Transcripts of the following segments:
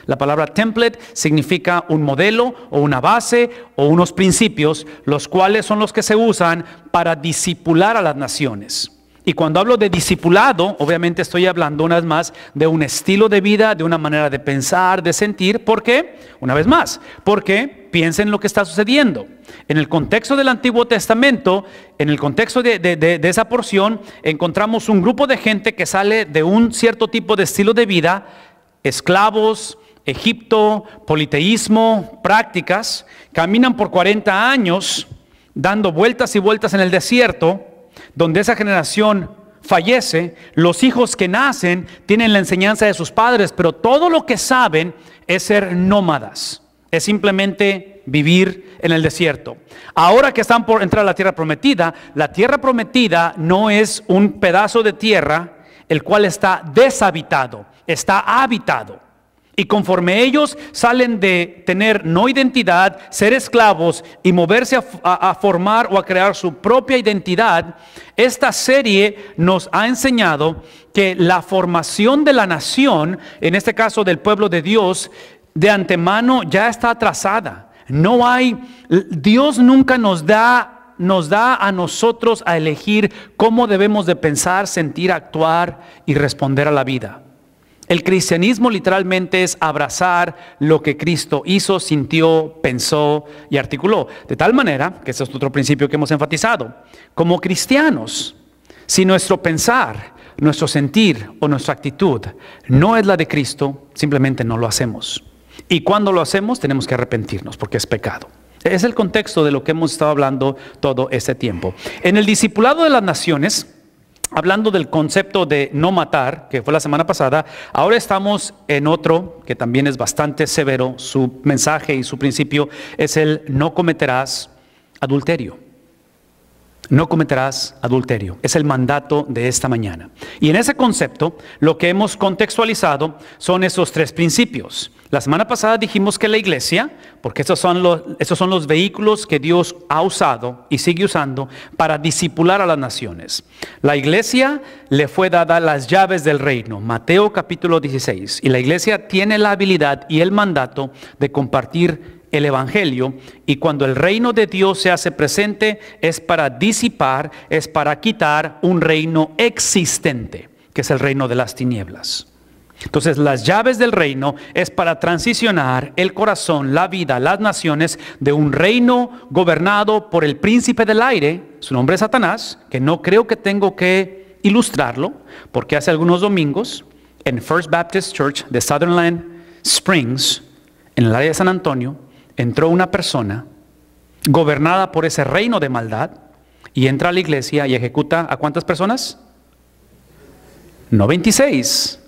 La palabra template significa un modelo o una base o unos principios, los cuales son los que se usan para discipular a las naciones. Y cuando hablo de discipulado, obviamente estoy hablando una vez más de un estilo de vida, de una manera de pensar, de sentir. ¿Por qué? Una vez más, porque piensen lo que está sucediendo. En el contexto del Antiguo Testamento, en el contexto de esa porción, encontramos un grupo de gente que sale de un cierto tipo de estilo de vida, esclavos, Egipto, politeísmo, prácticas, caminan por 40 años dando vueltas y vueltas en el desierto, donde esa generación fallece. Los hijos que nacen tienen la enseñanza de sus padres, pero todo lo que saben es ser nómadas, es simplemente vivir en el desierto. Ahora que están por entrar a la tierra prometida no es un pedazo de tierra el cual está deshabitado, está habitado. Y conforme ellos salen de tener no identidad, ser esclavos y moverse a formar o a crear su propia identidad, esta serie nos ha enseñado que la formación de la nación, en este caso del pueblo de Dios, de antemano ya está trazada. Dios nunca nos da a nosotros a elegir cómo debemos de pensar, sentir, actuar y responder a la vida. El cristianismo literalmente es abrazar lo que Cristo hizo, sintió, pensó y articuló. De tal manera, que ese es otro principio que hemos enfatizado, como cristianos, si nuestro pensar, nuestro sentir o nuestra actitud no es la de Cristo, simplemente no lo hacemos. Y cuando lo hacemos tenemos que arrepentirnos porque es pecado. Es el contexto de lo que hemos estado hablando todo este tiempo. En el discipulado de las naciones, hablando del concepto de no matar, que fue la semana pasada, ahora estamos en otro que también es bastante severo. Su mensaje y su principio es el no cometerás adulterio. No cometerás adulterio. Es el mandato de esta mañana. Y en ese concepto, lo que hemos contextualizado son esos tres principios. La semana pasada dijimos que la iglesia, porque esos son los vehículos que Dios ha usado y sigue usando para discipular a las naciones. La iglesia le fue dada las llaves del reino, Mateo capítulo 16. Y la iglesia tiene la habilidad y el mandato de compartir el evangelio, y cuando el reino de Dios se hace presente es para disipar, es para quitar un reino existente, que es el reino de las tinieblas. Entonces las llaves del reino es para transicionar el corazón, la vida, las naciones de un reino gobernado por el príncipe del aire, su nombre es Satanás, que no creo que tengo que ilustrarlo, porque hace algunos domingos en First Baptist Church de Sutherland Springs, en el área de San Antonio, entró una persona gobernada por ese reino de maldad y entra a la iglesia y ejecuta ¿a cuántas personas? No 26,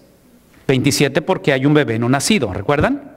27 porque hay un bebé no nacido, ¿recuerdan?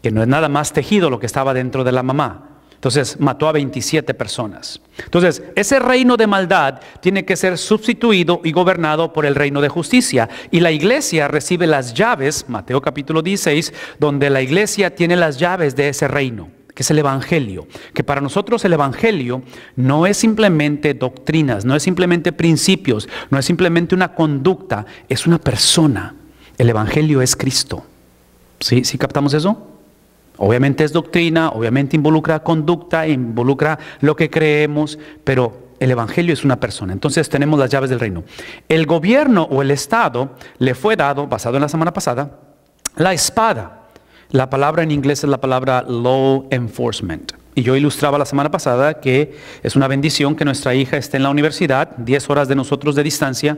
Que no es nada más tejido lo que estaba dentro de la mamá. Entonces mató a 27 personas. Entonces ese reino de maldad tiene que ser sustituido y gobernado por el reino de justicia. Y la iglesia recibe las llaves, Mateo capítulo 16, donde la iglesia tiene las llaves de ese reino, que es el evangelio. Que para nosotros el evangelio no es simplemente doctrinas, no es simplemente principios, no es simplemente una conducta, es una persona. El evangelio es Cristo. ¿Sí captamos eso? Obviamente es doctrina, obviamente involucra conducta, involucra lo que creemos, pero el evangelio es una persona. Entonces tenemos las llaves del reino. El gobierno o el Estado le fue dado, basado en la semana pasada, la espada. La palabra en inglés es la palabra law enforcement. Y yo ilustraba la semana pasada que es una bendición que nuestra hija esté en la universidad, 10 horas de nosotros de distancia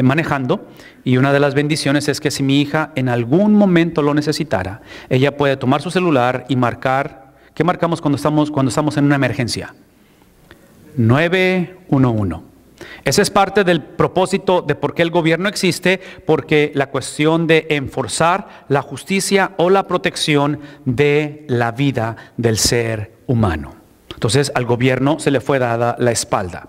manejando. Y una de las bendiciones es que si mi hija en algún momento lo necesitara, ella puede tomar su celular y marcar. ¿Qué marcamos cuando estamos en una emergencia? 911. Ese es parte del propósito de por qué el gobierno existe, porque la cuestión de enforzar la justicia o la protección de la vida del ser humano. Entonces al gobierno se le fue dada la espada.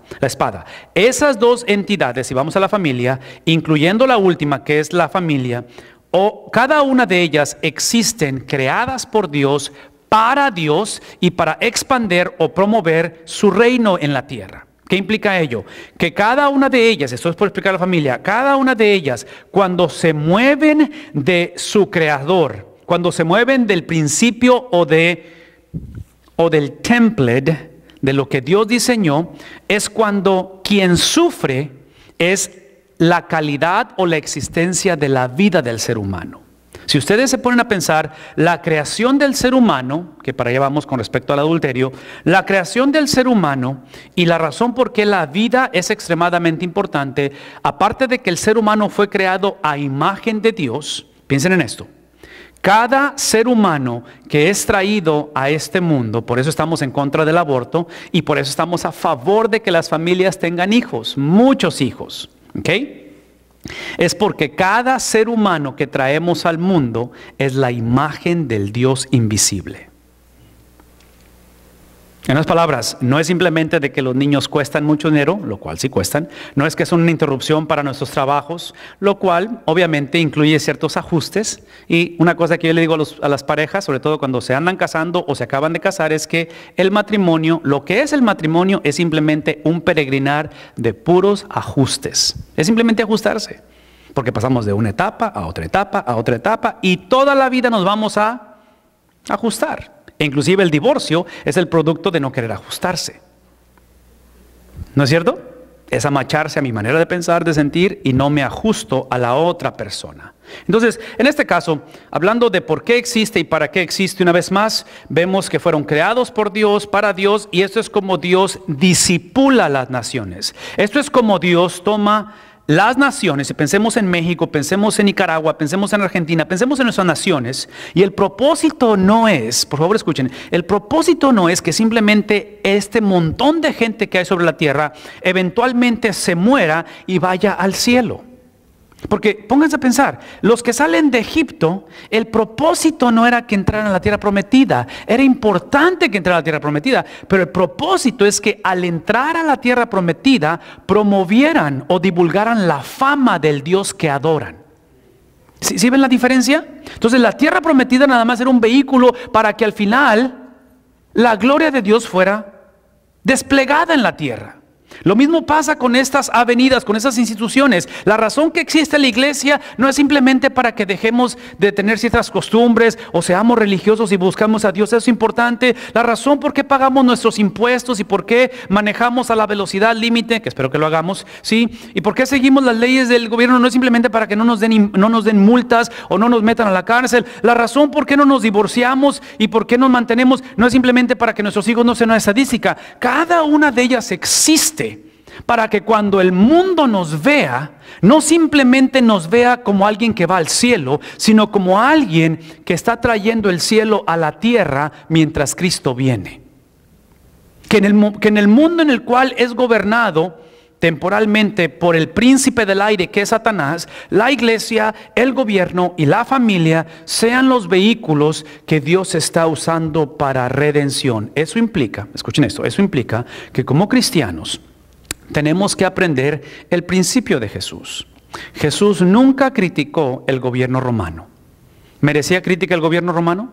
Esas dos entidades, si vamos a la familia, incluyendo la última que es la familia, o cada una de ellas existen creadas por Dios, para Dios y para expander o promover su reino en la tierra. ¿Qué implica ello? Que cada una de ellas, esto es por explicar a la familia, cada una de ellas cuando se mueven de su creador cuando se mueven del principio o del template de lo que Dios diseñó, es cuando quien sufre es la calidad o la existencia de la vida del ser humano. Si ustedes se ponen a pensar, la creación del ser humano, que para allá vamos con respecto al adulterio, la creación del ser humano y la razón por qué la vida es extremadamente importante, aparte de que el ser humano fue creado a imagen de Dios, piensen en esto. Cada ser humano que es traído a este mundo, por eso estamos en contra del aborto y por eso estamos a favor de que las familias tengan hijos, muchos hijos, ¿ok? Es porque cada ser humano que traemos al mundo es la imagen del Dios invisible. En otras palabras, no es simplemente de que los niños cuestan mucho dinero, lo cual sí cuestan. No es que son una interrupción para nuestros trabajos, lo cual obviamente incluye ciertos ajustes. Y una cosa que yo le digo a las parejas, sobre todo cuando se andan casando o se acaban de casar, es que el matrimonio, lo que es el matrimonio es simplemente un peregrinar de puros ajustes. Es simplemente ajustarse. Porque pasamos de una etapa a otra etapa, a otra etapa, y toda la vida nos vamos a ajustar. E inclusive el divorcio es el producto de no querer ajustarse. ¿No es cierto? Es amacharse a mi manera de pensar, de sentir, y no me ajusto a la otra persona. Entonces, en este caso, hablando de por qué existe y para qué existe, una vez más, vemos que fueron creados por Dios, para Dios, y esto es como Dios disipula las naciones. Esto es como Dios toma las naciones, y pensemos en México, pensemos en Nicaragua, pensemos en Argentina, pensemos en nuestras naciones, y el propósito no es, por favor escuchen, el propósito no es que simplemente este montón de gente que hay sobre la tierra eventualmente se muera y vaya al cielo. Porque pónganse a pensar, los que salen de Egipto, el propósito no era que entraran a la tierra prometida, era importante que entraran a la tierra prometida, pero el propósito es que al entrar a la tierra prometida, promovieran o divulgaran la fama del Dios que adoran. ¿Sí ven la diferencia? Entonces la tierra prometida nada más era un vehículo para que al final la gloria de Dios fuera desplegada en la tierra. Lo mismo pasa con estas avenidas, con estas instituciones. La razón que existe la iglesia no es simplemente para que dejemos de tener ciertas costumbres o seamos religiosos y buscamos a Dios. Eso es importante. La razón por qué pagamos nuestros impuestos y por qué manejamos a la velocidad límite, que espero que lo hagamos, ¿sí? Y por qué seguimos las leyes del gobierno no es simplemente para que no nos den multas o no nos metan a la cárcel. La razón por qué no nos divorciamos y por qué nos mantenemos no es simplemente para que nuestros hijos no sean una estadística. Cada una de ellas existe para que cuando el mundo nos vea, no simplemente nos vea como alguien que va al cielo, sino como alguien que está trayendo el cielo a la tierra mientras Cristo viene. Que en el mundo en el cual es gobernado temporalmente por el príncipe del aire que es Satanás, la iglesia, el gobierno y la familia sean los vehículos que Dios está usando para redención. Eso implica, escuchen esto, eso implica que como cristianos tenemos que aprender el principio de Jesús. Jesús nunca criticó el gobierno romano. ¿Merecía crítica el gobierno romano?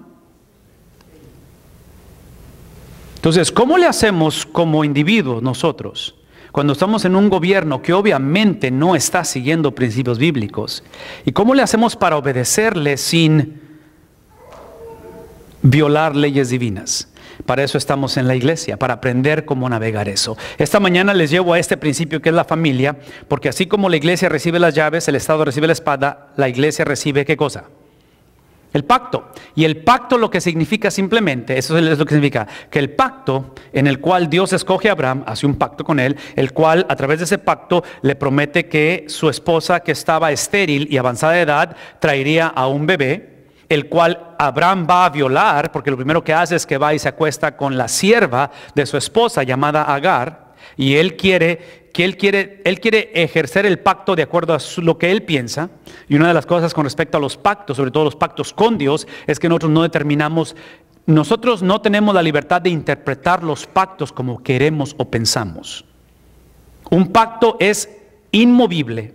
Entonces, ¿cómo le hacemos como individuos nosotros cuando estamos en un gobierno que obviamente no está siguiendo principios bíblicos? ¿Y cómo le hacemos para obedecerle sin violar leyes divinas? Para eso estamos en la iglesia, para aprender cómo navegar eso. Esta mañana les llevo a este principio que es la familia, porque así como la iglesia recibe las llaves, el Estado recibe la espada, la iglesia recibe ¿qué cosa? El pacto. Y el pacto lo que significa simplemente, eso es lo que significa, que el pacto en el cual Dios escoge a Abraham, hace un pacto con él, el cual a través de ese pacto le promete que su esposa que estaba estéril y avanzada de edad traería a un bebé, el cual Abraham va a violar, porque lo primero que hace es que va y se acuesta con la sierva de su esposa llamada Agar, y él quiere ejercer el pacto de acuerdo a lo que él piensa. Y una de las cosas con respecto a los pactos, sobre todo los pactos con Dios, es que nosotros no tenemos la libertad de interpretar los pactos como queremos o pensamos. Un pacto es inmovible,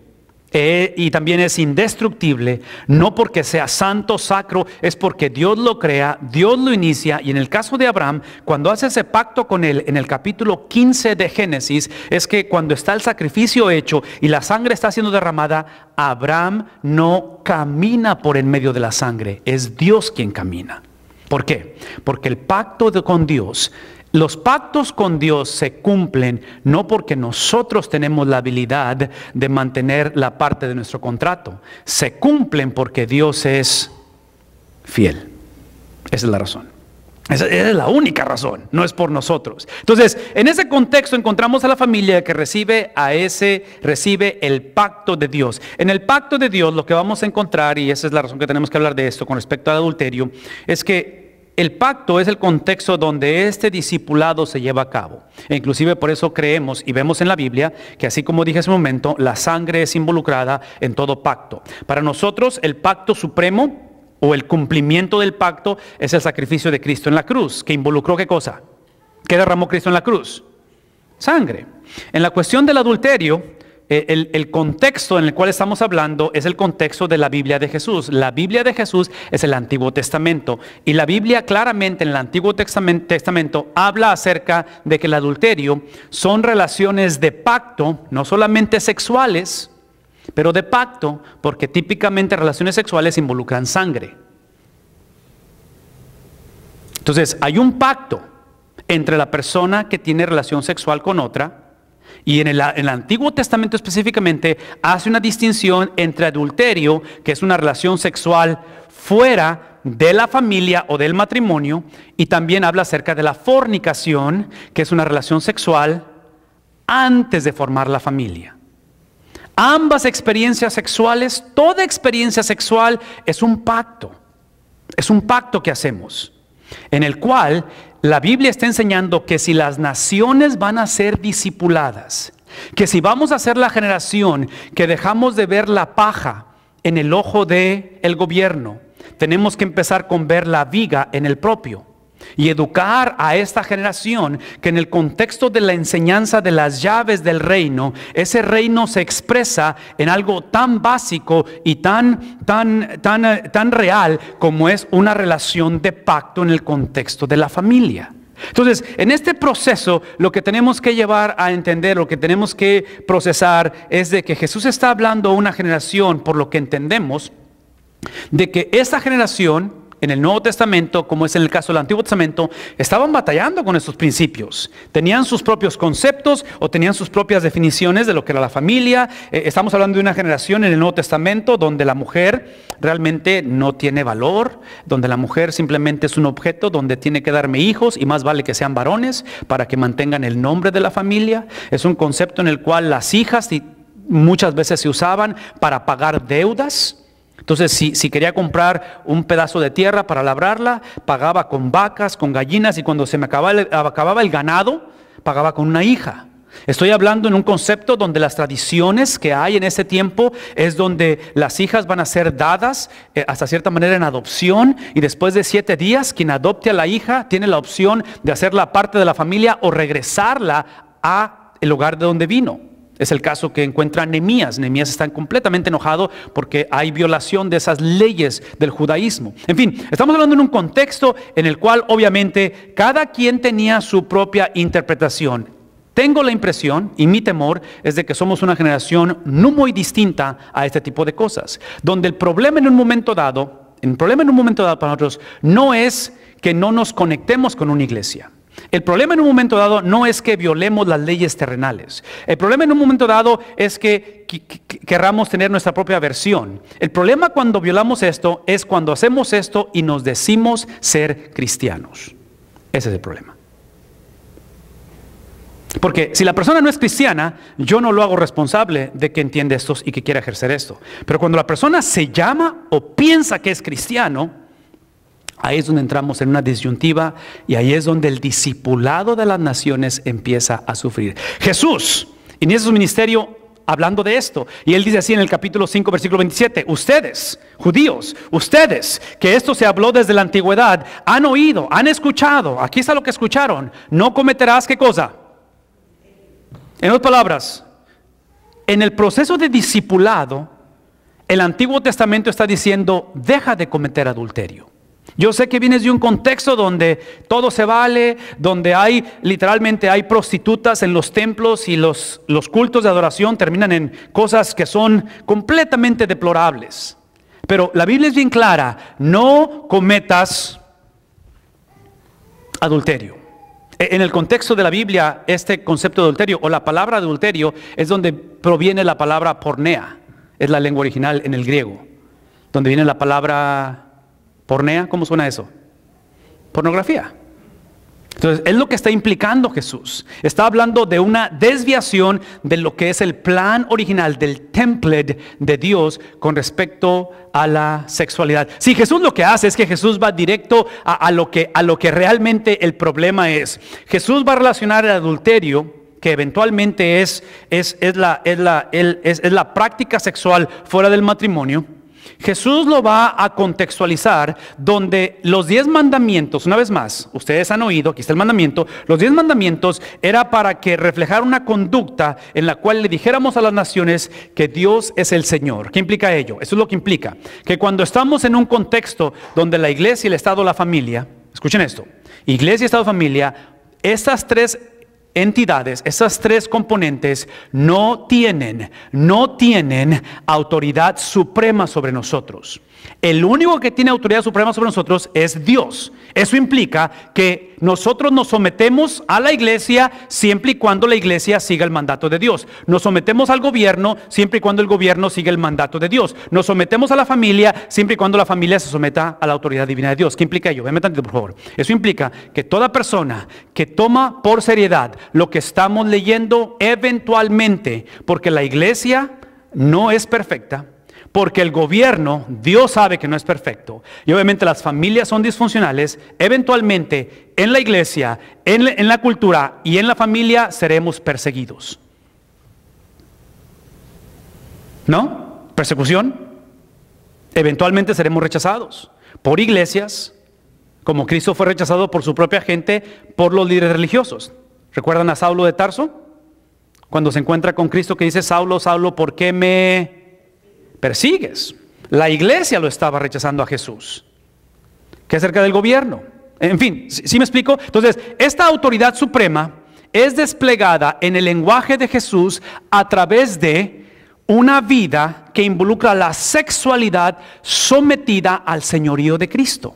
Y también es indestructible, no porque sea santo, sacro, es porque Dios lo crea, Dios lo inicia. Y en el caso de Abraham, cuando hace ese pacto con él, en el capítulo 15 de Génesis, es que cuando está el sacrificio hecho y la sangre está siendo derramada, Abraham no camina por en medio de la sangre, es Dios quien camina. ¿Por qué? Porque el pacto con Dios, los pactos con Dios se cumplen no porque nosotros tenemos la habilidad de mantener la parte de nuestro contrato. Se cumplen porque Dios es fiel. Esa es la razón. Esa es la única razón, no es por nosotros. Entonces, en ese contexto encontramos a la familia que recibe el pacto de Dios. En el pacto de Dios lo que vamos a encontrar, y esa es la razón que tenemos que hablar de esto con respecto al adulterio, es que el pacto es el contexto donde este discipulado se lleva a cabo. E inclusive por eso creemos y vemos en la Biblia que, así como dije hace un momento, la sangre es involucrada en todo pacto. Para nosotros el pacto supremo o el cumplimiento del pacto es el sacrificio de Cristo en la cruz, que involucró ¿qué cosa? ¿Qué derramó Cristo en la cruz? Sangre. En la cuestión del adulterio, el contexto en el cual estamos hablando es el contexto de la Biblia de Jesús. La Biblia de Jesús es el Antiguo Testamento. Y la Biblia claramente en el Antiguo Testamento habla acerca de que el adulterio son relaciones de pacto, no solamente sexuales, pero de pacto, porque típicamente relaciones sexuales involucran sangre. Entonces, hay un pacto entre la persona que tiene relación sexual con otra, y en el Antiguo Testamento específicamente hace una distinción entre adulterio, que es una relación sexual fuera de la familia o del matrimonio, y también habla acerca de la fornicación, que es una relación sexual antes de formar la familia. Ambas experiencias sexuales, toda experiencia sexual es un pacto que hacemos, en el cual la Biblia está enseñando que si las naciones van a ser discipuladas, que si vamos a ser la generación que dejamos de ver la paja en el ojo del gobierno, tenemos que empezar con ver la viga en el propio. Y educar a esta generación que en el contexto de la enseñanza de las llaves del reino, ese reino se expresa en algo tan básico y tan real como es una relación de pacto en el contexto de la familia. Entonces, en este proceso, lo que tenemos que llevar a entender, lo que tenemos que procesar es de que Jesús está hablando a una generación, por lo que entendemos, de que esta generación en el Nuevo Testamento, como es en el caso del Antiguo Testamento, estaban batallando con estos principios. Tenían sus propios conceptos o tenían sus propias definiciones de lo que era la familia. Estamos hablando de una generación en el Nuevo Testamento donde la mujer realmente no tiene valor, donde la mujer simplemente es un objeto, donde tiene que darme hijos y más vale que sean varones para que mantengan el nombre de la familia. Es un concepto en el cual las hijas muchas veces se usaban para pagar deudas. Entonces, si quería comprar un pedazo de tierra para labrarla, pagaba con vacas, con gallinas, y cuando se me acababa el ganado, pagaba con una hija. Estoy hablando en un concepto donde las tradiciones que hay en ese tiempo es donde las hijas van a ser dadas hasta cierta manera en adopción, y después de 7 días quien adopte a la hija tiene la opción de hacerla parte de la familia o regresarla a el lugar de donde vino. Es el caso que encuentra Nehemías. Nehemías está completamente enojado porque hay violación de esas leyes del judaísmo. En fin, estamos hablando en un contexto en el cual obviamente cada quien tenía su propia interpretación. Tengo la impresión, y mi temor, es de que somos una generación no muy distinta a este tipo de cosas, donde el problema en un momento dado para nosotros no es que no nos conectemos con una iglesia. El problema en un momento dado no es que violemos las leyes terrenales. El problema en un momento dado es que querramos tener nuestra propia versión. El problema cuando violamos esto es cuando hacemos esto y nos decimos ser cristianos. Ese es el problema. Porque si la persona no es cristiana, yo no lo hago responsable de que entiende esto y que quiera ejercer esto. Pero cuando la persona se llama o piensa que es cristiano, ahí es donde entramos en una disyuntiva, y ahí es donde el discipulado de las naciones empieza a sufrir. Jesús inicia su ministerio hablando de esto, y él dice así en el capítulo 5, versículo 27, ustedes, judíos, ustedes, que esto se habló desde la antigüedad, han oído, han escuchado, aquí está lo que escucharon, no cometerás, ¿qué cosa? En otras palabras, En el proceso de discipulado, el Antiguo Testamento está diciendo, deja de cometer adulterio. Yo sé que vienes de un contexto donde todo se vale, donde literalmente hay prostitutas en los templos y los cultos de adoración terminan en cosas que son completamente deplorables. Pero la Biblia es bien clara, no cometas adulterio. En el contexto de la Biblia, este concepto de adulterio o la palabra adulterio es donde proviene la palabra pornea. Es la lengua original en el griego. Donde viene la palabra pornea, ¿cómo suena eso? Pornografía. Entonces, es lo que está implicando Jesús. Está hablando de una desviación de lo que es el plan original, del template de Dios con respecto a la sexualidad. Si Jesús lo que hace es que Jesús va directo a lo que realmente el problema es. Jesús va a relacionar el adulterio, que eventualmente es la práctica sexual fuera del matrimonio. Jesús lo va a contextualizar donde los 10 mandamientos, una vez más, ustedes han oído, aquí está el mandamiento, los 10 mandamientos era para que reflejara una conducta en la cual le dijéramos a las naciones que Dios es el Señor. ¿Qué implica ello? Eso es lo que implica, que cuando estamos en un contexto donde la iglesia, el Estado, la familia, escuchen esto, iglesia, Estado, familia, estas tres entidades, esas tres componentes no tienen autoridad suprema sobre nosotros. El único que tiene autoridad suprema sobre nosotros es Dios. Eso implica que nosotros nos sometemos a la iglesia siempre y cuando la iglesia siga el mandato de Dios. Nos sometemos al gobierno siempre y cuando el gobierno siga el mandato de Dios. Nos sometemos a la familia siempre y cuando la familia se someta a la autoridad divina de Dios. ¿Qué implica ello? Véanme tantito, por favor. Eso implica que toda persona que toma por seriedad lo que estamos leyendo eventualmente, porque la iglesia no es perfecta, porque el gobierno, Dios sabe que no es perfecto, y obviamente las familias son disfuncionales, eventualmente en la iglesia, en la cultura y en la familia seremos perseguidos. ¿No? Persecución. Eventualmente seremos rechazados por iglesias, como Cristo fue rechazado por su propia gente, por los líderes religiosos. ¿Recuerdan a Saulo de Tarso? Cuando se encuentra con Cristo que dice, Saulo, Saulo, ¿por qué me persigues? La iglesia lo estaba rechazando a Jesús. ¿Qué acerca del gobierno? En fin, ¿sí me explico? Entonces, esta autoridad suprema es desplegada en el lenguaje de Jesús a través de una vida que involucra la sexualidad sometida al señorío de Cristo.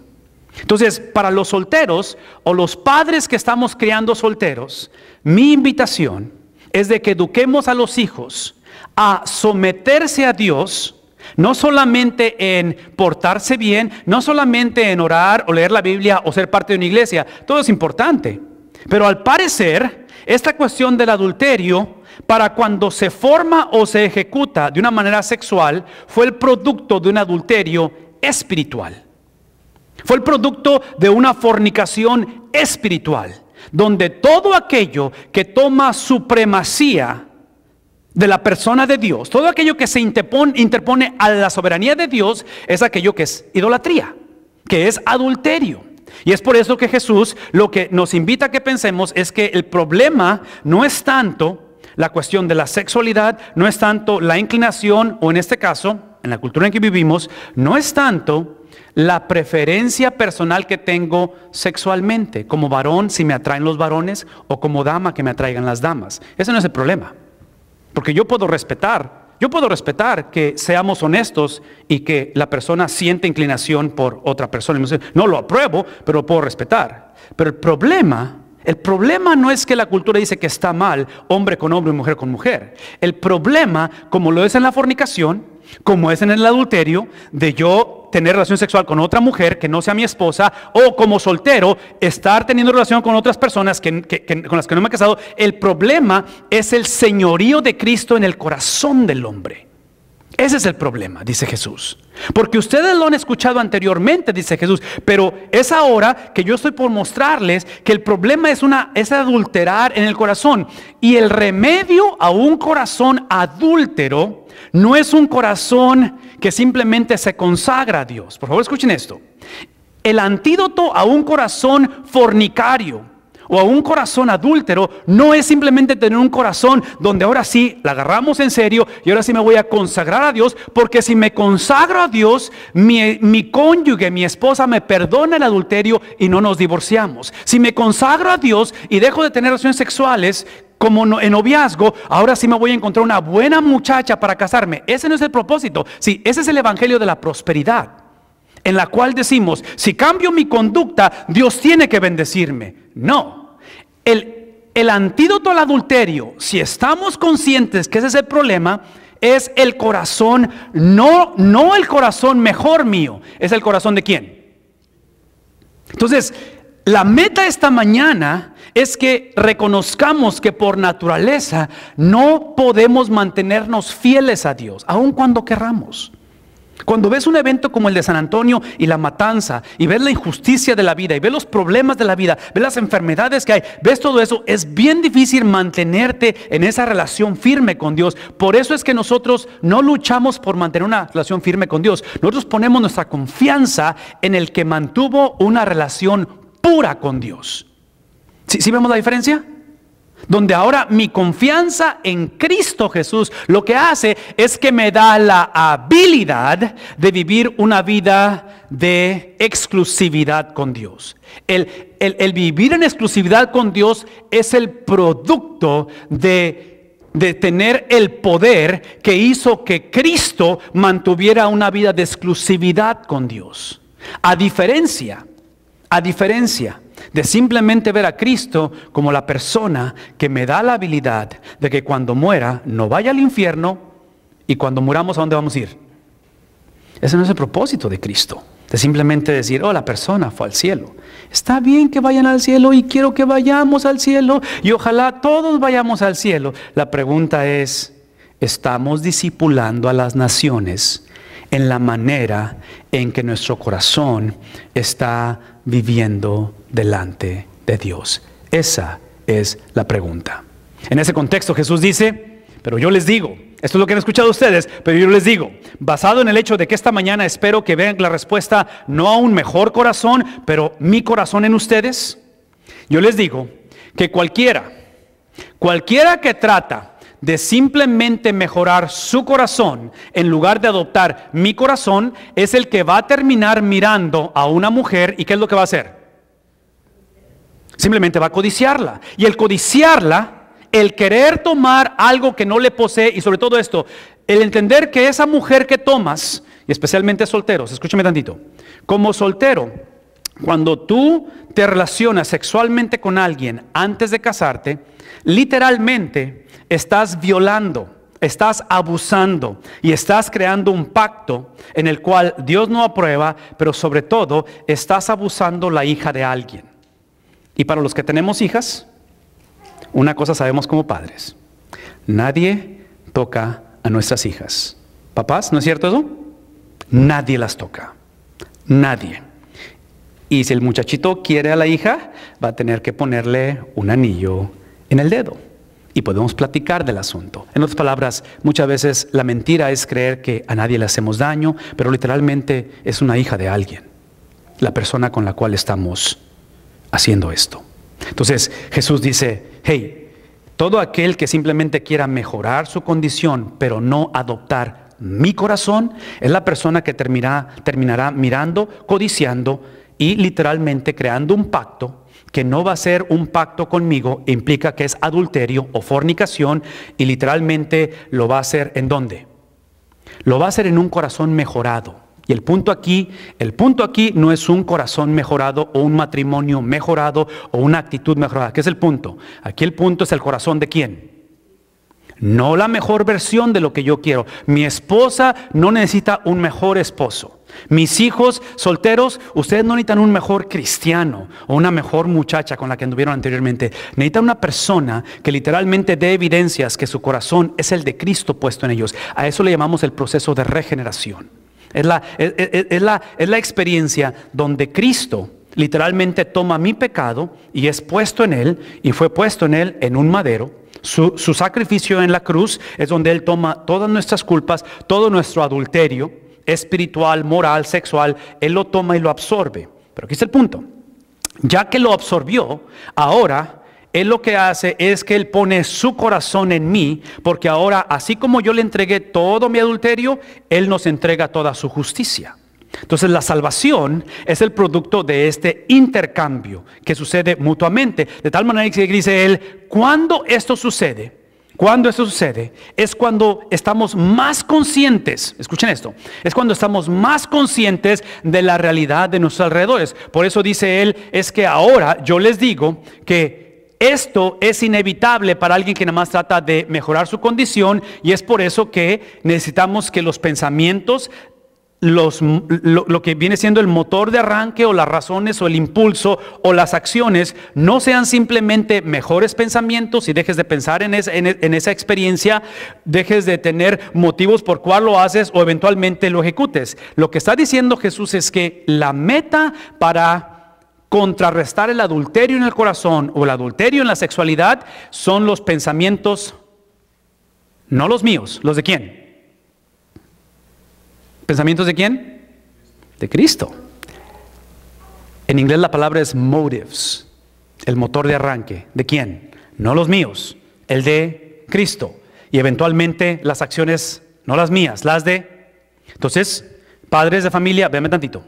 Entonces, para los solteros o los padres que estamos criando solteros, mi invitación es de que eduquemos a los hijos a someterse a Dios, no solamente en portarse bien, no solamente en orar o leer la Biblia o ser parte de una iglesia, todo es importante. Pero al parecer, esta cuestión del adulterio, para cuando se forma o se ejecuta de una manera sexual, fue el producto de un adulterio espiritual. Fue el producto de una fornicación espiritual, donde todo aquello que toma supremacía de la persona de Dios, todo aquello que se interpone a la soberanía de Dios, es aquello que es idolatría, que es adulterio. Y es por eso que Jesús lo que nos invita a que pensemos es que el problema no es tanto la cuestión de la sexualidad, no es tanto la inclinación, o en este caso, en la cultura en que vivimos, no es tanto la preferencia personal que tengo sexualmente, como varón si me atraen los varones, o como dama que me atraigan las damas. Ese no es el problema, porque yo puedo respetar que seamos honestos y que la persona siente inclinación por otra persona. No lo apruebo, pero lo puedo respetar. Pero el problema no es que la cultura dice que está mal hombre con hombre y mujer con mujer. El problema, como lo es en la fornicación, como es en el adulterio, de yo tener relación sexual con otra mujer que no sea mi esposa, o como soltero, estar teniendo relación con otras personas con las que no me he casado. El problema es el señorío de Cristo en el corazón del hombre. Ese es el problema, dice Jesús. Porque ustedes lo han escuchado anteriormente, dice Jesús, pero es ahora que yo estoy por mostrarles que el problema es adulterar en el corazón. Y el remedio a un corazón adúltero no es un corazón que simplemente se consagra a Dios. Por favor, escuchen esto. El antídoto a un corazón fornicario o a un corazón adúltero no es simplemente tener un corazón donde ahora sí la agarramos en serio y ahora sí me voy a consagrar a Dios, porque si me consagro a Dios, mi cónyuge, mi esposa me perdona el adulterio y no nos divorciamos. Si me consagro a Dios y dejo de tener relaciones sexuales como en noviazgo, ahora sí me voy a encontrar una buena muchacha para casarme. Ese no es el propósito. Sí, ese es el evangelio de la prosperidad, en la cual decimos, si cambio mi conducta, Dios tiene que bendecirme. No. El antídoto al adulterio, si estamos conscientes que ese es el problema, es el corazón, no el corazón mejor mío, es el corazón de quién. Entonces, la meta esta mañana es que reconozcamos que por naturaleza no podemos mantenernos fieles a Dios, aun cuando querramos. Cuando ves un evento como el de San Antonio y la matanza, y ves la injusticia de la vida, y ves los problemas de la vida, ves las enfermedades que hay, ves todo eso, es bien difícil mantenerte en esa relación firme con Dios. Por eso es que nosotros no luchamos por mantener una relación firme con Dios. Nosotros ponemos nuestra confianza en el que mantuvo una relación pura con Dios. ¿Sí vemos la diferencia? Donde ahora mi confianza en Cristo Jesús lo que hace es que me da la habilidad de vivir una vida de exclusividad con Dios. El vivir en exclusividad con Dios es el producto de tener el poder que hizo que Cristo mantuviera una vida de exclusividad con Dios. A diferencia de simplemente ver a Cristo como la persona que me da la habilidad de que cuando muera no vaya al infierno, y cuando muramos, ¿a dónde vamos a ir? Ese no es el propósito de Cristo, de simplemente decir, oh, la persona fue al cielo. Está bien que vayan al cielo y quiero que vayamos al cielo y ojalá todos vayamos al cielo. La pregunta es, ¿estamos discipulando a las naciones en la manera en que nuestro corazón está viviendo delante de Dios? Esa es la pregunta. En ese contexto Jesús dice, pero yo les digo, esto es lo que han escuchado ustedes, pero yo les digo, basado en el hecho de que esta mañana espero que vean la respuesta no a un mejor corazón, pero mi corazón en ustedes, yo les digo que cualquiera que trata de simplemente mejorar su corazón en lugar de adoptar mi corazón, es el que va a terminar mirando a una mujer y ¿qué es lo que va a hacer? Simplemente va a codiciarla. Y el codiciarla, el querer tomar algo que no le posee, y sobre todo esto, el entender que esa mujer que tomas, y especialmente solteros, escúchame tantito, como soltero, cuando tú te relacionas sexualmente con alguien antes de casarte, literalmente estás violando, estás abusando y estás creando un pacto en el cual Dios no aprueba, pero sobre todo estás abusando la hija de alguien. Y para los que tenemos hijas, una cosa sabemos como padres: nadie toca a nuestras hijas. Papás, ¿no es cierto eso? Nadie las toca, nadie. Y si el muchachito quiere a la hija, va a tener que ponerle un anillo en el dedo. Y podemos platicar del asunto. En otras palabras, muchas veces la mentira es creer que a nadie le hacemos daño, pero literalmente es una hija de alguien, la persona con la cual estamos haciendo esto. Entonces Jesús dice, hey, todo aquel que simplemente quiera mejorar su condición, pero no adoptar mi corazón, es la persona que terminará mirando, codiciando y literalmente creando un pacto que no va a ser un pacto conmigo, implica que es adulterio o fornicación, y literalmente lo va a hacer ¿en dónde? Lo va a hacer en un corazón mejorado. Y el punto aquí no es un corazón mejorado o un matrimonio mejorado o una actitud mejorada. ¿Qué es el punto? Aquí el punto es el corazón de ¿quién? No la mejor versión de lo que yo quiero. Mi esposa no necesita un mejor esposo. Mis hijos solteros, ustedes no necesitan un mejor cristiano o una mejor muchacha con la que anduvieron anteriormente. Necesitan una persona que literalmente dé evidencias que su corazón es el de Cristo puesto en ellos. A eso le llamamos el proceso de regeneración. Es la experiencia donde Cristo literalmente toma mi pecado y es puesto en él, y fue puesto en él en un madero. Su sacrificio en la cruz es donde él toma todas nuestras culpas, todo nuestro adulterio espiritual, moral, sexual. Él lo toma y lo absorbe. Pero aquí está el punto. Ya que lo absorbió, ahora Él lo que hace es que Él pone su corazón en mí, porque ahora, así como yo le entregué todo mi adulterio, Él nos entrega toda su justicia. Entonces la salvación es el producto de este intercambio que sucede mutuamente. De tal manera que dice Él, cuando esto sucede, es cuando estamos más conscientes, escuchen esto, es cuando estamos más conscientes de la realidad de nuestros alrededores. Por eso dice Él, es que ahora yo les digo que esto es inevitable para alguien que nada más trata de mejorar su condición, y es por eso que necesitamos que los pensamientos, lo que viene siendo el motor de arranque o las razones o el impulso o las acciones no sean simplemente mejores pensamientos y dejes de pensar en esa experiencia, dejes de tener motivos por cuál lo haces o eventualmente lo ejecutes. Lo que está diciendo Jesús es que la meta para contrarrestar el adulterio en el corazón o el adulterio en la sexualidad son los pensamientos, no los míos, ¿los de quién? ¿Pensamientos de quién? De Cristo. En inglés la palabra es motives, el motor de arranque. ¿De quién? No los míos, el de Cristo. Y eventualmente las acciones, no las mías, las de... Entonces, padres de familia, véanme tantito.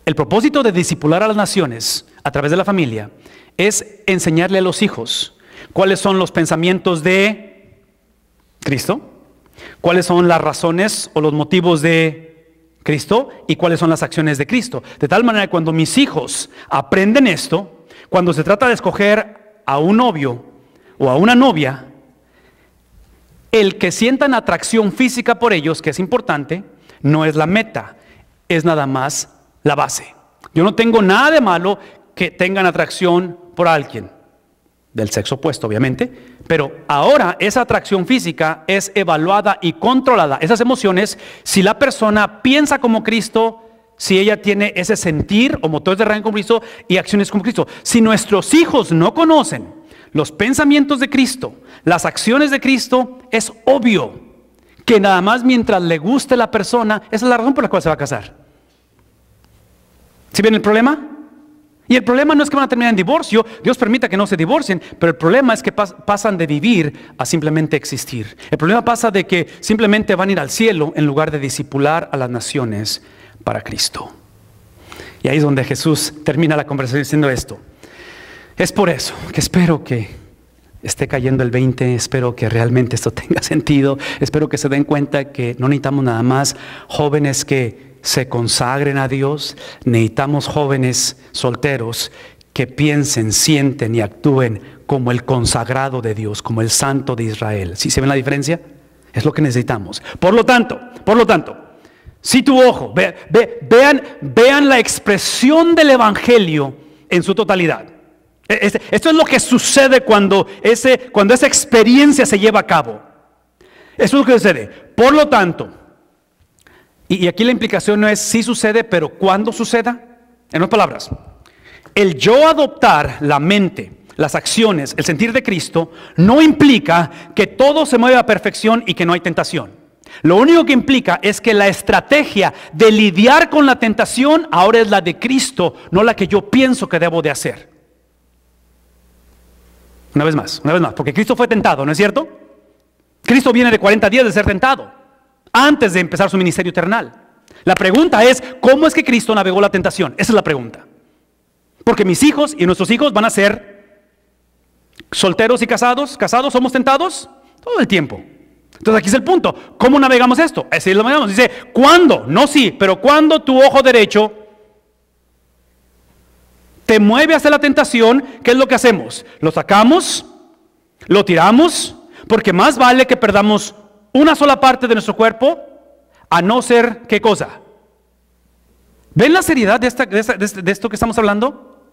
El propósito de discipular a las naciones a través de la familia es enseñarle a los hijos cuáles son los pensamientos de Cristo, cuáles son las razones o los motivos de Cristo y cuáles son las acciones de Cristo. De tal manera que cuando mis hijos aprenden esto, cuando se trata de escoger a un novio o a una novia, el que sientan atracción física por ellos, que es importante, no es la meta, es nada más la base. Yo no tengo nada de malo que tengan atracción por alguien del sexo opuesto, obviamente, pero ahora esa atracción física es evaluada y controlada. Esas emociones, si la persona piensa como Cristo, si ella tiene ese sentir o motores de arranque como Cristo y acciones como Cristo. Si nuestros hijos no conocen los pensamientos de Cristo, las acciones de Cristo, es obvio que nada más mientras le guste la persona, esa es la razón por la cual se va a casar. ¿Sí ven el problema? Y el problema no es que van a terminar en divorcio, Dios permita que no se divorcien, pero el problema es que pasan de vivir a simplemente existir. El problema pasa de que simplemente van a ir al cielo en lugar de discipular a las naciones para Cristo. Y ahí es donde Jesús termina la conversación diciendo esto. Es por eso que espero que esté cayendo el 20, espero que realmente esto tenga sentido, espero que se den cuenta que no necesitamos nada más jóvenes que se consagren a Dios, necesitamos jóvenes solteros que piensen, sienten y actúen como el consagrado de Dios, como el santo de Israel. ¿Sí se ven la diferencia? Es lo que necesitamos. Por lo tanto, si tu ojo, vean la expresión del evangelio en su totalidad. Esto es lo que sucede cuando esa experiencia se lleva a cabo. Eso es lo que sucede. Por lo tanto, y aquí la implicación no es si sucede, pero cuándo suceda. En otras palabras, el yo adoptar la mente, las acciones, el sentir de Cristo, no implica que todo se mueve a perfección y que no hay tentación. Lo único que implica es que la estrategia de lidiar con la tentación ahora es la de Cristo, no la que yo pienso que debo de hacer. Una vez más, porque Cristo fue tentado, ¿no es cierto? Cristo viene de 40 días de ser tentado antes de empezar su ministerio terrenal. La pregunta es, ¿cómo es que Cristo navegó la tentación? Esa es la pregunta. Porque mis hijos y nuestros hijos van a ser solteros y casados. ¿Casados somos tentados? Todo el tiempo. Entonces aquí es el punto. ¿Cómo navegamos esto? Así lo navegamos. Dice, ¿cuándo? No sí, pero cuando tu ojo derecho te mueve hacia la tentación, ¿qué es lo que hacemos? Lo sacamos, lo tiramos, porque más vale que perdamos una sola parte de nuestro cuerpo a no ser, ¿qué cosa? ¿Ven la seriedad de esto que estamos hablando?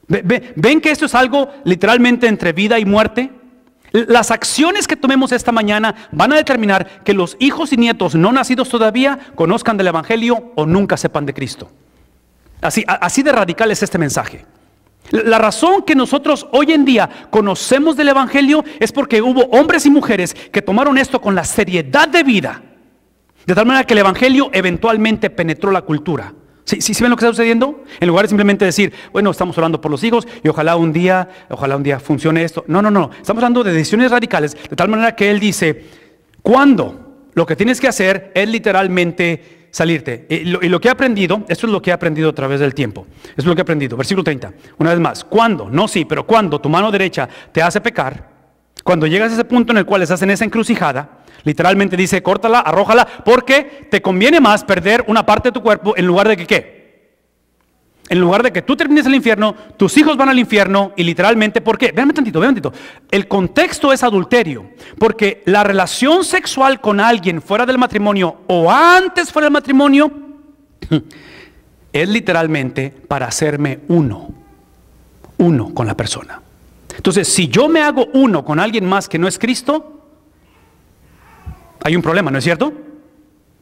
¿Ven que esto es algo literalmente entre vida y muerte? Las acciones que tomemos esta mañana van a determinar que los hijos y nietos no nacidos todavía conozcan del evangelio o nunca sepan de Cristo. Así de radical es este mensaje. La razón que nosotros hoy en día conocemos del evangelio es porque hubo hombres y mujeres que tomaron esto con la seriedad de vida, de tal manera que el evangelio eventualmente penetró la cultura. ¿Sí ven lo que está sucediendo? En lugar de simplemente decir, bueno, estamos orando por los hijos y ojalá un día funcione esto. No. Estamos hablando de decisiones radicales, de tal manera que él dice, ¿cuándo? Lo que tienes que hacer es literalmente salirte. Y lo que he aprendido, esto es lo que he aprendido a través del tiempo. Esto es lo que he aprendido. Versículo 30. Una vez más, ¿cuándo? No sí, pero cuando tu mano derecha te hace pecar, cuando llegas a ese punto en el cual estás en esa encrucijada, literalmente dice, córtala, arrójala, porque te conviene más perder una parte de tu cuerpo en lugar de que ¿qué? En lugar de que tú termines el infierno, tus hijos van al infierno y literalmente, ¿por qué? Véanme tantito. El contexto es adulterio, porque la relación sexual con alguien fuera del matrimonio o antes fuera del matrimonio es literalmente para hacerme uno con la persona. Entonces, si yo me hago uno con alguien más que no es Cristo, hay un problema, ¿no es cierto?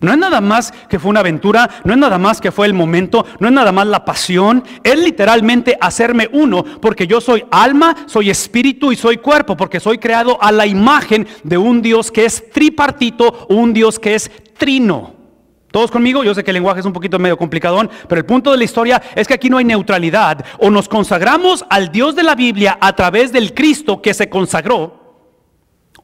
No es nada más que fue una aventura, no es nada más que fue el momento, no es nada más la pasión, es literalmente hacerme uno, porque yo soy alma, soy espíritu y soy cuerpo, porque soy creado a la imagen de un Dios que es tripartito, un Dios que es trino. ¿Todos conmigo? Yo sé que el lenguaje es un poquito medio complicadón, pero el punto de la historia es que aquí no hay neutralidad. O nos consagramos al Dios de la Biblia a través del Cristo que se consagró,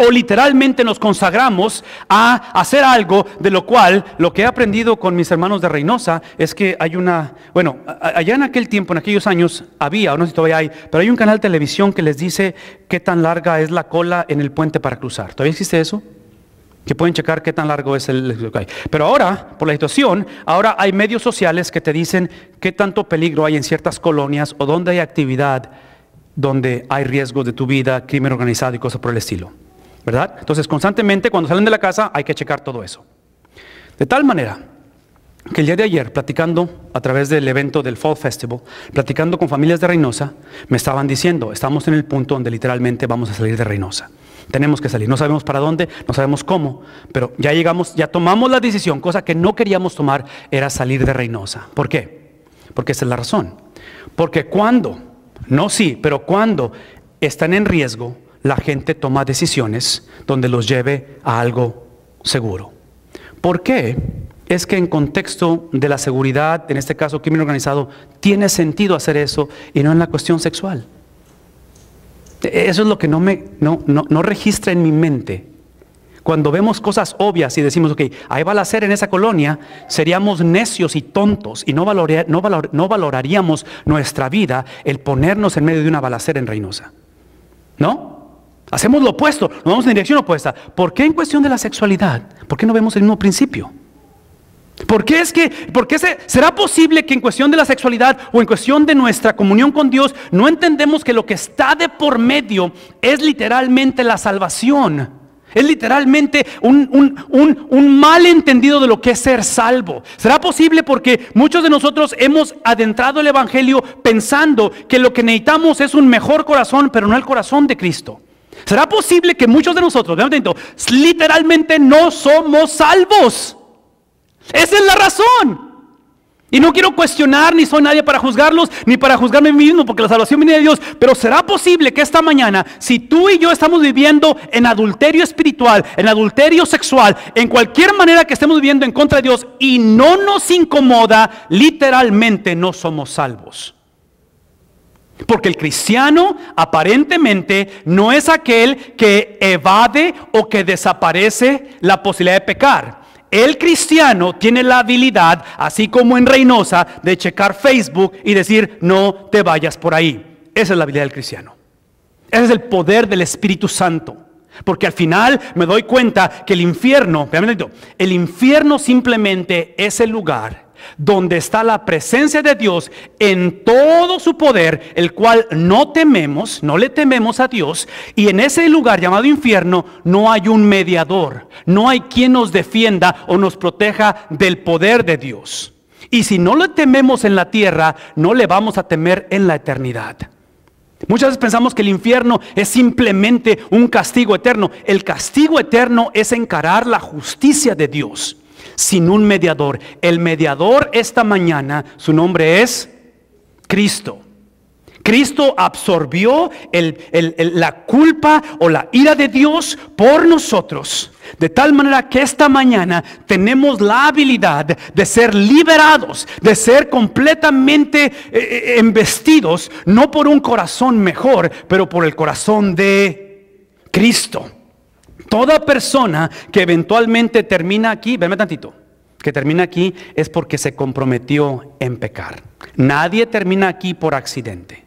o literalmente nos consagramos a hacer algo de lo cual, lo que he aprendido con mis hermanos de Reynosa es que hay allá en aquel tiempo, en aquellos años, había, o no sé si todavía hay, pero hay un canal de televisión que les dice qué tan larga es la cola en el puente para cruzar. ¿Todavía existe eso? Que pueden checar qué tan largo es el... Pero ahora, por la situación, ahora hay medios sociales que te dicen qué tanto peligro hay en ciertas colonias o donde hay actividad, donde hay riesgos de tu vida, crimen organizado y cosas por el estilo. ¿Verdad? Entonces, constantemente cuando salen de la casa hay que checar todo eso. De tal manera que el día de ayer, platicando a través del evento del Fall Festival, platicando con familias de Reynosa, me estaban diciendo, estamos en el punto donde literalmente vamos a salir de Reynosa. Tenemos que salir, no sabemos para dónde, no sabemos cómo, pero ya llegamos, ya tomamos la decisión, cosa que no queríamos tomar, era salir de Reynosa. ¿Por qué? Porque esa es la razón. Porque cuando están en riesgo, la gente toma decisiones donde los lleve a algo seguro. ¿Por qué? Es que en contexto de la seguridad, en este caso crimen organizado, tiene sentido hacer eso y no en la cuestión sexual. Eso es lo que no registra en mi mente. Cuando vemos cosas obvias y decimos, ok, hay balacera en esa colonia, seríamos necios y tontos y no valoraríamos nuestra vida el ponernos en medio de una balacera en Reynosa. ¿No? Hacemos lo opuesto, nos vamos en dirección opuesta. ¿Por qué en cuestión de la sexualidad? ¿Por qué no vemos el mismo principio? ¿Por qué será posible que en cuestión de la sexualidad o en cuestión de nuestra comunión con Dios no entendemos que lo que está de por medio es literalmente la salvación? Es literalmente un malentendido de lo que es ser salvo. ¿Será posible porque muchos de nosotros hemos adentrado el Evangelio pensando que lo que necesitamos es un mejor corazón, pero no el corazón de Cristo? ¿Será posible que muchos de nosotros, literalmente no somos salvos? Esa es la razón. Y no quiero cuestionar, ni soy nadie para juzgarlos, ni para juzgarme a mí mismo, porque la salvación viene de Dios. Pero ¿será posible que esta mañana, si tú y yo estamos viviendo en adulterio espiritual, en adulterio sexual, en cualquier manera que estemos viviendo en contra de Dios y no nos incomoda, literalmente no somos salvos? Porque el cristiano aparentemente no es aquel que evade o que desaparece la posibilidad de pecar. El cristiano tiene la habilidad, así como en Reynosa, de checar Facebook y decir, no te vayas por ahí. Esa es la habilidad del cristiano. Ese es el poder del Espíritu Santo. Porque al final me doy cuenta que el infierno simplemente es el lugar donde está la presencia de Dios en todo su poder, el cual no le tememos a Dios, y en ese lugar llamado infierno no hay un mediador, no hay quien nos defienda o nos proteja del poder de Dios. Y si no le tememos en la tierra, no le vamos a temer en la eternidad. Muchas veces pensamos que el infierno es simplemente un castigo eterno. El castigo eterno es encarar la justicia de Dios sin un mediador. El mediador esta mañana, su nombre es Cristo. Cristo absorbió la culpa o la ira de Dios por nosotros. De tal manera que esta mañana tenemos la habilidad de ser liberados, de ser completamente embestidos, no por un corazón mejor, pero por el corazón de Cristo. Toda persona que eventualmente termina aquí, venme tantito, que termina aquí es porque se comprometió en pecar. Nadie termina aquí por accidente.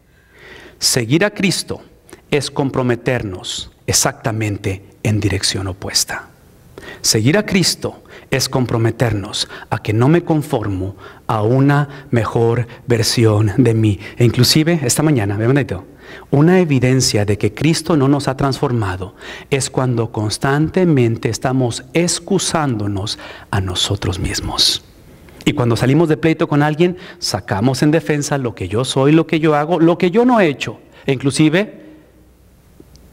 Seguir a Cristo es comprometernos exactamente en dirección opuesta. Seguir a Cristo es comprometernos a que no me conformo a una mejor versión de mí. E inclusive esta mañana, una evidencia de que Cristo no nos ha transformado es cuando constantemente estamos excusándonos a nosotros mismos. Y cuando salimos de pleito con alguien, sacamos en defensa lo que yo soy, lo que yo hago, lo que yo no he hecho. E inclusive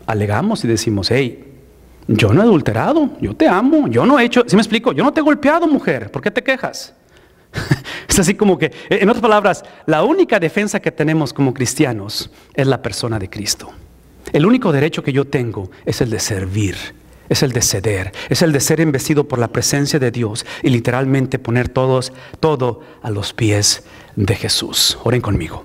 alegamos y decimos, hey, yo no he adulterado, yo te amo, yo no he hecho, ¿sí me explico? Yo no te he golpeado, mujer, ¿por qué te quejas? Es así como que, en otras palabras, la única defensa que tenemos como cristianos es la persona de Cristo. El único derecho que yo tengo es el de servir, es el de ceder, es el de ser embestido por la presencia de Dios y literalmente poner todo a los pies de Jesús. Oren conmigo.